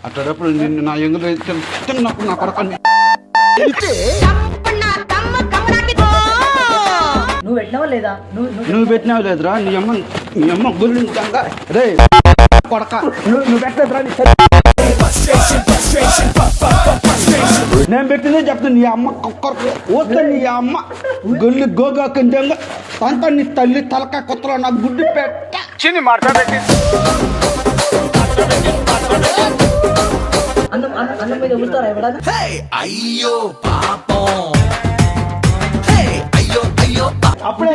అట్టేటప్పుడు నిన్ను నా ఎంగులు చిన్నప్పుడు నా కొడకని నువ్వు పెట్టినావా లేదా? నువ్వు పెట్టినావు లేదురా? నీ అమ్మ గుళ్ళు రే కొడక నువ్వు పెట్టలేదురా? నేను పెట్టిందే చెప్తాను. నీ అమ్మ కుక్కర్ వస్తే నీ అమ్మ గొల్లి గోగా కొంచెంగా అంతా నీ తల్లి తలకాయ కొత్తలో నాకు గుడ్డు పెట్ట చిన్ని మాట్లాడి అన్నం మీద ఉంటారా ఎవడన్నా? అయ్యో పాపం, అయ్యో అయ్యో. అప్పుడే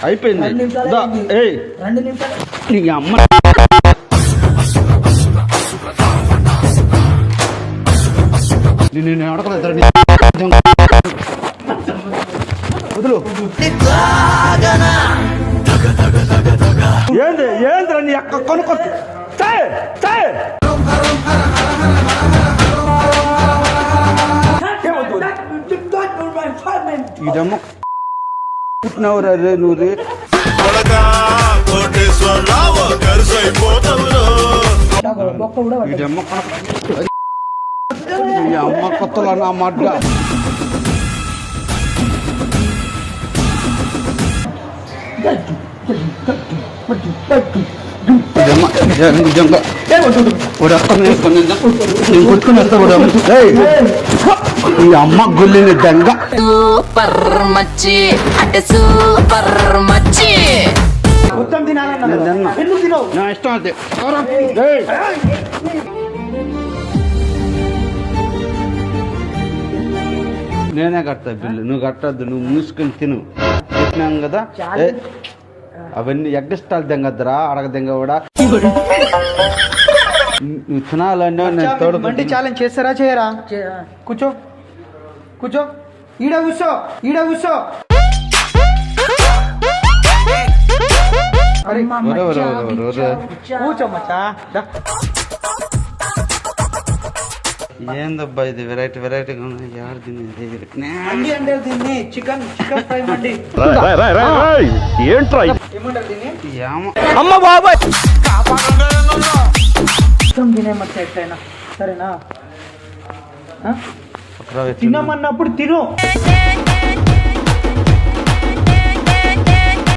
అయిపోయింది. 2 నిమిషాలు నీ అమ్మ నేను అడగలేదు వదులు. ఏంద్రా నీ అక్క కొనుక్కో ఇదమ్మ పుట్టినవరా రే నువ్వు రే. ఇదమ్మ నీ అమ్మ కొత్తలో నా మడ్డ నిజంగా ఈ అమ్మ గుల్లిని దంగ సూపర్ మచ్చి అంటే సూపర్ మచ్చి మొత్తం తినాలన్నా ఎందుకు తినవు? నా ఇష్టం అదే. నేనే కడతా బిల్లు, నువ్వు కట్టద్దు. నువ్వు మూసుకొని తిను. చెప్పినాం కదా. అవన్నీ ఎగ్గస్టాలు దెంగద్దురా, అడగ దెంగ కూడా. నువ్వు తినాలన్నా నేను తోడు. మండి ఛాలెంజ్ చేస్తారా చేయరా? కూర్చో కూర్చో, ఈడ కూర్చో, ఈడ కూర్చో. కూర్చో మచ్చా. ఏందబ్బా ఇది వెరైటీ వెరైటీగా ఉన్నాయి. ఎవరు మండి అంటే దీన్ని చికెన్ ఫ్రై మండి. ఏంట్రా ఏమంటారు దీన్ని? అమ్మ బాబాయ్ మొత్తం తినే మచ్చ ఎట్లయినా సరేనా? తినమన్నప్పుడు తిను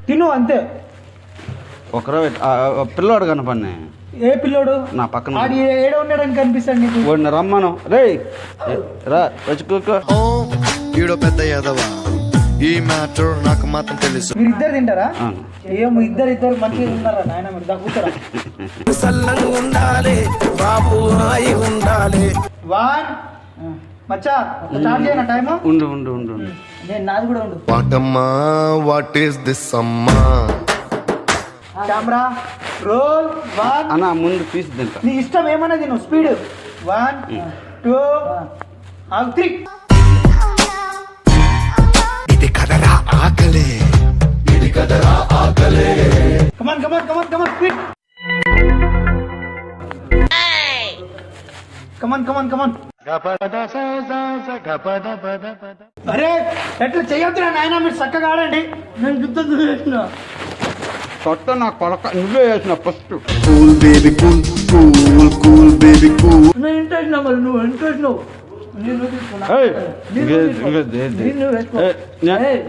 తిను అంతే. ఒకరో పిల్లోడు కనపడినా. ఏ పిల్లోడు? నా పక్కన ఏడ ఉన్నాడని కనిపిస్తాడు నీకు. వాడిని రమ్మను. రే రా వచ్చుకో. ఈడో పెద్ద యాదవా, ఈ మ్యాటర్ నాకు మాత్రం తెలుసు. మీరు ఇద్దరు తింటారా? ఏమో ఇద్దరు మంచిగా ఉన్నారా నాయన? మీరు దగ్గుతారా? ఉండాలి బాబు, ఉండాలి. మచ్చా స్టార్ట్ చేయనా? టైమ్ ఉండు ఉండు ఉండు. నేను నాది కూడా ఉండు. వాటమ్మా, వాట్ ఈస్ దిస్ అమ్మా? Camera roll. 1 అన్న ముందు పీస్ తింటా. నీ ఇష్టం ఏమన్నా తిను. స్పీడ్ 1 2 3. ఇది కదరా ఆకలే, ఇది కదరా ఆకలే. కమాన్ కమాన్ కమాన్ కమాన్ స్పీడ్. కమాన్ కమాన్ కమాన్. అరే ఎట్లా చెయ్యొద్దురా నాయన, మీరు చక్కగా ఆడండి. నేను గుర్తు చేసిన కొత్త నా కొడక నువ్వే వేసిన first. Cool baby cool, cool cool baby cool. నేను ఇంట్రెస్ట్ మరి నువ్వు ఇంట్రెస్ట్ నువ్వు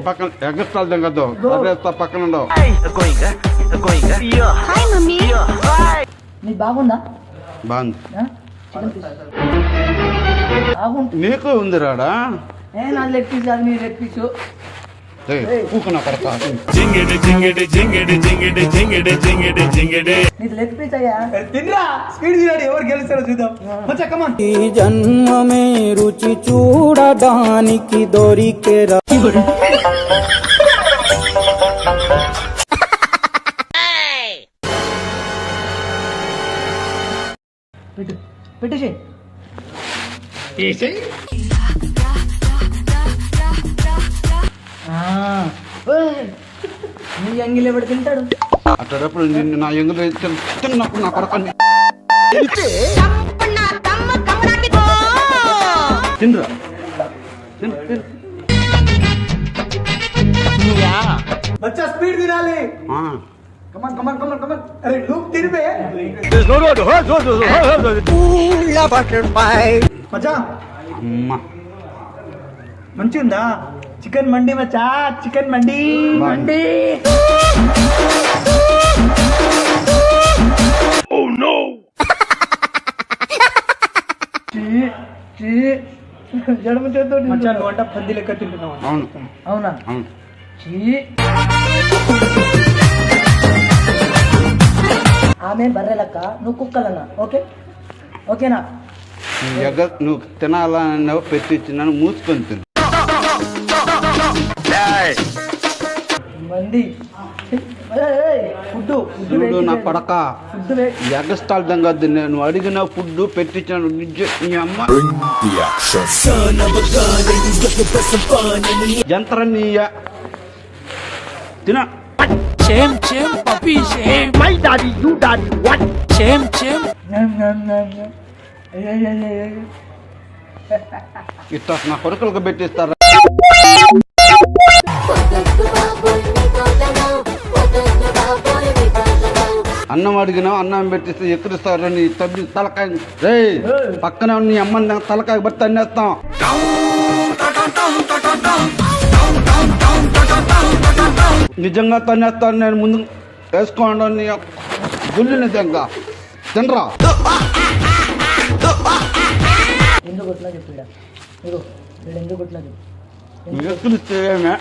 పక్కన ఎగ్గస్టాల్ దగ్గర పక్కన ఉండవు. నీకు బాగుందా? బాగుంది. బాగుంది. నీకు ఉంది రాడా? నా లెగ్ పీస్ అది నీ లెగ్ పీసు. కూకున్నా కొడక. నీకు లెగ్ పీస్ అయ్యా. తినరా స్పీడ్ తినాడు. ఎవరు గెలుస్తారో చూద్దాం. వచ్చా కమాన్. ఈ జన్మమే రుచి చూడడానికి దొరికేరా. పెట్టేసి నీ అంగిల్ ఎవడు తింటాడు? అట్టేటప్పుడు నిన్ను నా ఎంగులు చిన్నప్పుడు నా కొడకని తినరా. బచ్చా స్పీడ్ తినాలి. కమన్ కమన్ కమన్ కమన్ అరే నువ్వు తిరిపే మచ్చా అమ్మ మంచిగుందా చికెన్ మండి మచ్చా చికెన్ మండి మండి జడమ చేతో మచ్చా నువ్వు వంట పంది లెక్క తింటున్నావు అవును అవునా అవును ఆమె బర్రెలక్క నువ్వు కుక్కలన్నా ఓకే ఓకేనా నువ్వు తినాలన్నావు పెట్టించినాను మూసుకొని తిను మంది ఫుడ్ చూడు నా పడక ఫుడ్ ఎగస్టాల్ దంగద్దు నేను అడిగిన ఫుడ్ పెట్టించాను నీ అమ్మ యంత్రనీయ తిన ఇట్లా నా కొడుకులకు పెట్టిస్తారా అన్నం అడిగినావు అన్నం పెట్టిస్తే ఎక్కడిస్తారు నీ తల్లి తలకాయ రే పక్కన నీ అమ్మని తలకాయ బట్టి అన్నేస్తాం నిజంగా తన్నేస్తాను నేను ముందు వేసుకోండి నీ గుళ్ళు నిజంగా తినరా ఎందుకు కొట్టినా చెప్పిండా ఇగో వీడు ఎందుకు కొట్టినా ఎక్కడిస్తే ఏమే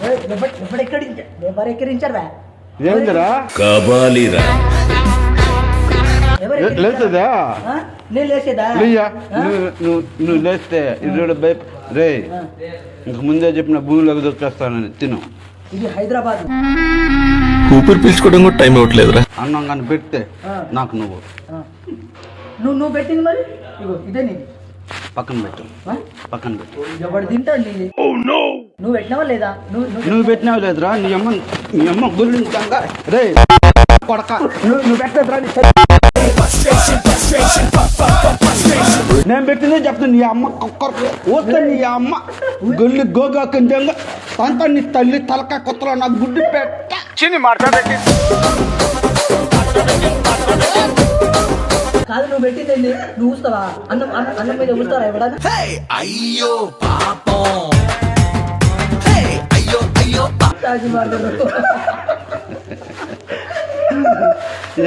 ఎప్పుడు ఎక్కడించారు ఏందిరా లేస్తుందా నేను లేచేదా లేయ్యా నువ్వు లేస్తే ఇల్లు రే ఇంక ముందే చెప్పిన భూమిలోకి దొరికేస్తానని తిను ఇది హైదరాబాద్ ఊపిరి పీల్చుకోవడం కూడా టైం ఇవ్వట్లేదురా అన్నం కానీ పెడితే నాకు నువ్వు నువ్వు పెట్టింది మరి ఇగో ఇదే నీది పక్కన పెట్టు పక్కన పెట్టు ఎవడు తింటాడు నీది నువ్వు పెట్టినావా లేదా నువ్వు పెట్టినావు లేదురా నీ అమ్మ గుళ్ళు రే కొడక నువ్వు పెట్టలేదురా నేను పెట్టిందే చెప్తాను నీ అమ్మ వస్తే నీ అమ్మ గొల్లి గోగా కిందంగా తంత నీ తల్లి తలకాయ కొత్తలో నాకు గుడ్డు పెట్ట చిన్ని మాట్లాడి కాదు నువ్వు పెట్టింది ఏంది? నువ్వు ఊస్తావా అన్నం మీద ఊస్తారా ఎవడన్నా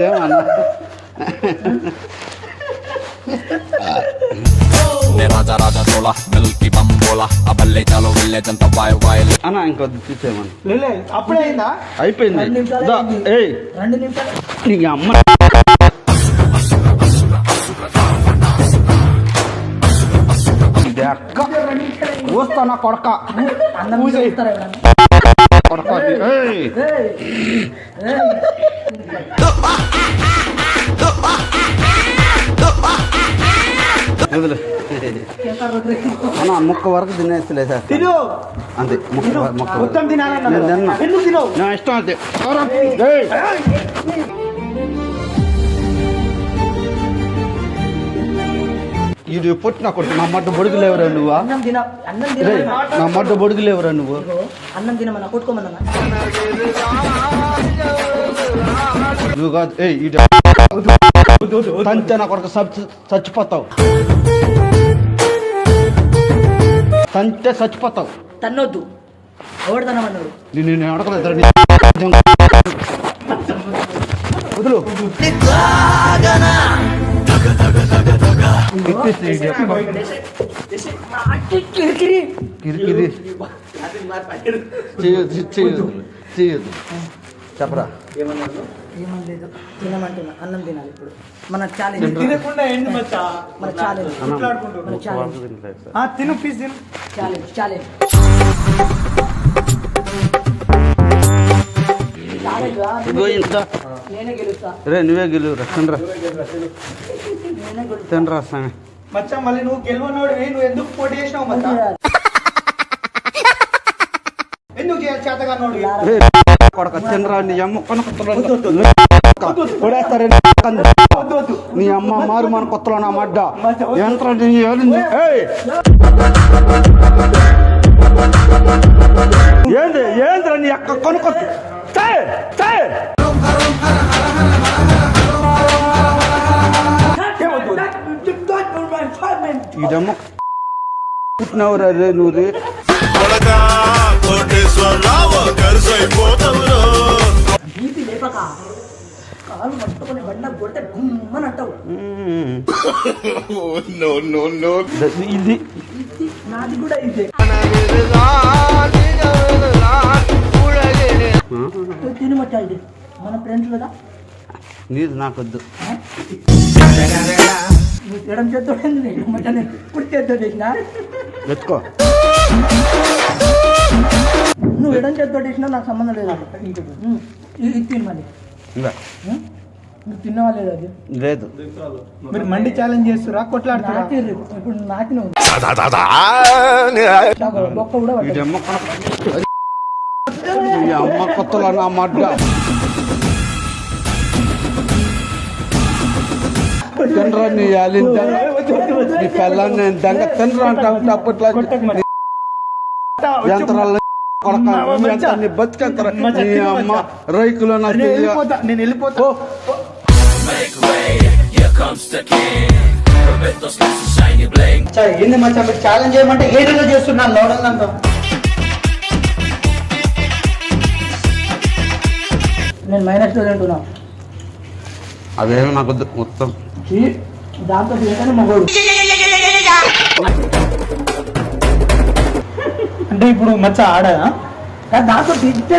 ఏమన్నా అన్నా ఇంకొద్ది తీసేయమని అప్పుడే అయిందా అయిపోయింది 2 నిమిషాలు దా, అయింది. ఏయ్ 2 నిమిషాలు నీ అమ్మ వస్తానా కొడక అన్నం మీద ఊస్తారా ఎవడన్నా కొడక ఏయ్ ఏయ్, ఏయ్. వదిలే అన్నా ముక్క వరకు తినేస్తలే సార్ తిను అంతే ముక్క ముక్క మొత్తం తినాలన్నా నేను తిన్నా ఎందుకు తినవు నా ఇష్టం అంతే ఏయ్. ఇది పుట్టిన కొట్టు నా మట్ట బొడుగు లేవరా నువ్వా అన్నం రేయ్, తిన నా మట్ట బొడుగు లేవరా నువ్వు అన్నం తినమన్నా కొట్టుకోమన్నా నువ్వు కాదు ఏయ్ ఇటు తంతే నా కొడుకు చచ్చిపోతావు తంతే చచ్చిపోతావు తన్నొద్దు ఎవడు తనమన్నాడు నేను అడగలేదు వదులు కిరికిరి కిరికిరి చేయొద్దు చేయొద్దు చేయొద్దు చెప్పరా ఏమనలేదు తినమంటున్నా అన్నం తినాలి ఇప్పుడు మన ఛాలెంజ్ తినకుండా ఎండు మచ్చా మన ఛాలెంజ్ మన ఛాలెంజ్ తిను పీస్ తిను ఛాలెంజ్ ఇగో ఇంత నేనే గెలుస్తా రే నువ్వే గెలువురా తినరా నేనే గెలుస్తా తినరా స్వామి మచ్చా మళ్ళీ నువ్వు గెలవనోడు నువ్వు ఎందుకు పోటీ చేసినావు మచ్చా ఎందుకు చేతగా నోడు రే కొడక తినరా నీ అమ్మ కొడేస్తారే నీ అమ్మ మారు మన కొత్తలో నా మడ్డ యంత్రం ఏంది ఏంద్రా నీ అక్క కొనుక్కొ ఈడమ్మ పుట్టినవరా రే నువ్వు రే. బీపీ లేపక కాలు పట్టుకొని బండ కొడితే గుమ్మని అంటావు. ఇది నాది కూడా ఇదే. తినమచ్చా ఇది మన ఫ్రెండ్స్ కదా. నీది నాకొద్దు. నువ్వు తినడం చేద్దాం మటన్ ఇప్పుడు చేద్దాం చేసిన వెతుకో. నువ్వు ఎడం చేద్దాం చేసినా నాకు సంబంధం లేదు. ఇది తిను మళ్ళీ ఇంకా నువ్వు తిన్నవా లేదు అది లేదు. మీరు మండి ఛాలెంజ్ చేస్తురా కొట్లాడుతురా? నాకే ఇప్పుడు నాకిన బొక్క కూడా పట్టదు. ఈడమ్మ ఈ అమ్మ కొత్తలో నా మడ్డ తినరా నీ అలింద నీ పిల్లని నేను దంగ తినరా అంటావు అప్పట్లో యంత్రాలు నీ బతికెంతరా నీ అమ్మ రైకులో నాకు నేను వెళ్ళిపోతా. ఏంది మచ్చా మీరు ఛాలెంజ్ చేయమంటే ఏదైనా చేస్తున్నాను లోడంతా. నేను మైనస్ తింటున్నా. అదేమో నాకు వద్దు మొత్తం. దాంతో తింటేనే మగోడు. అంటే ఇప్పుడు మచ్చ ఆడా దాంతో తింటే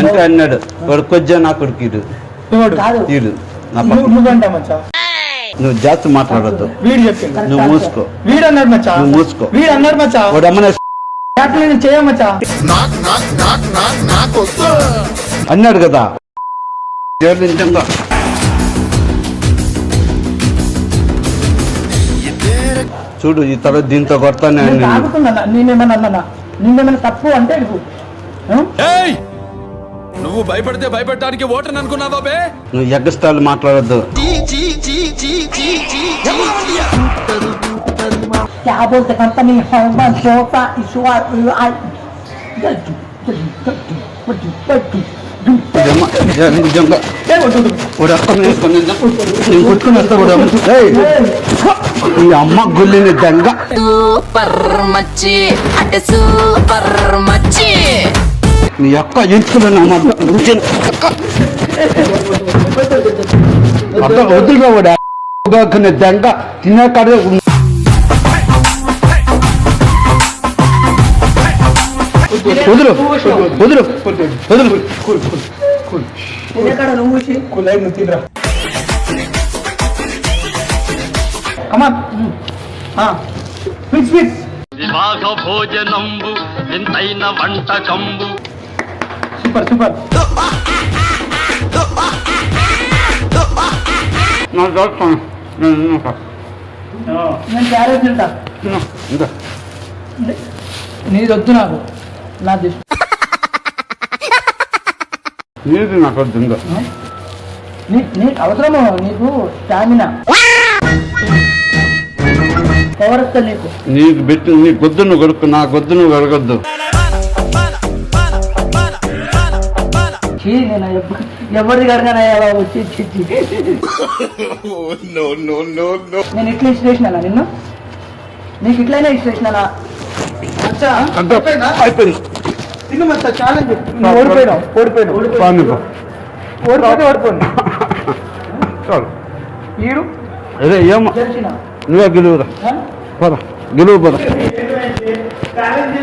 అంటే అన్నాడు కొడుకొచ్చా నా కొడుకు కాదు ఈడు నా పక్కన. నువ్వంట మచ్చా నువ్వు జాస్తి మాట్లాడద్దు. వీడు చెప్పింది. నువ్వు మూసుకో. వీడు అన్నాడు మచ్చా. నువ్వు మూసుకో. వీడు అన్నాడు మచ్చా. వాడు అమ్మనే నేను చేయమచ్చా అన్నాడు కదా. నిజంగా చూడు ఈ తర్వాత దీంతో కొడతానే నేను తాగుతున్నా. నేనేమన్నా అన్నా నేనేమన్నా తప్పు అంటే నువ్వు భయపడితే భయపెట్టడానికి ఓటని అనుకున్నావా బే? నువ్వు ఎగ్గస్టాలు మాట్లాడద్దు. क्या बोलते कंपनी सोफा నిజంగా వాడు అక్కని వేసుకొని నేను కొట్టుకుని వస్తా కూడా. ఈ అమ్మ గుల్లిని దెంగ సూపర్ మచ్చి అంటే సూపర్ మచ్చి. నీ అక్క ఎంచుకున్నా వద్దుగా వాడు దెంగ తినే కాడే వదులు వదులు వదులు. నువ్వు తినరా కమాన్ ఫిక్స్ ఫిక్స్. వివాహ భోజనంబు వింతైన వంటకంబు. Super super. నాకు చూస్తాను నేను క్యారెట్ తింటా. ఇంకా నీది వద్దు నాకు. నా దిష్టి నీది నాకు వద్దు. ఇంకా నీకు అవసరము. నీకు స్టామినా పవర్ వస్తా నీకు. నీకు పెట్టి నీ గొద్దు నువ్వు కొడుకు, నా గొద్దు నువ్వు కడగొద్దు. నేను ఎవరిది కడగానే వచ్చి నేను ఇట్లా ఇష్టేసినా నిన్ను. నీకు ఇట్లయినా ఇష్టేసినా. అయిపోయింది. తిను మచ్చా ఛాలెంజ్. ఓడిపోయినావు ఓడిపోయినావు ఓడిపోయింది. చాలు ఈడు అదే ఏమో తెలిసిన నువ్వే గెలువురా. పద గెలువు పద. ఛాలెంజ్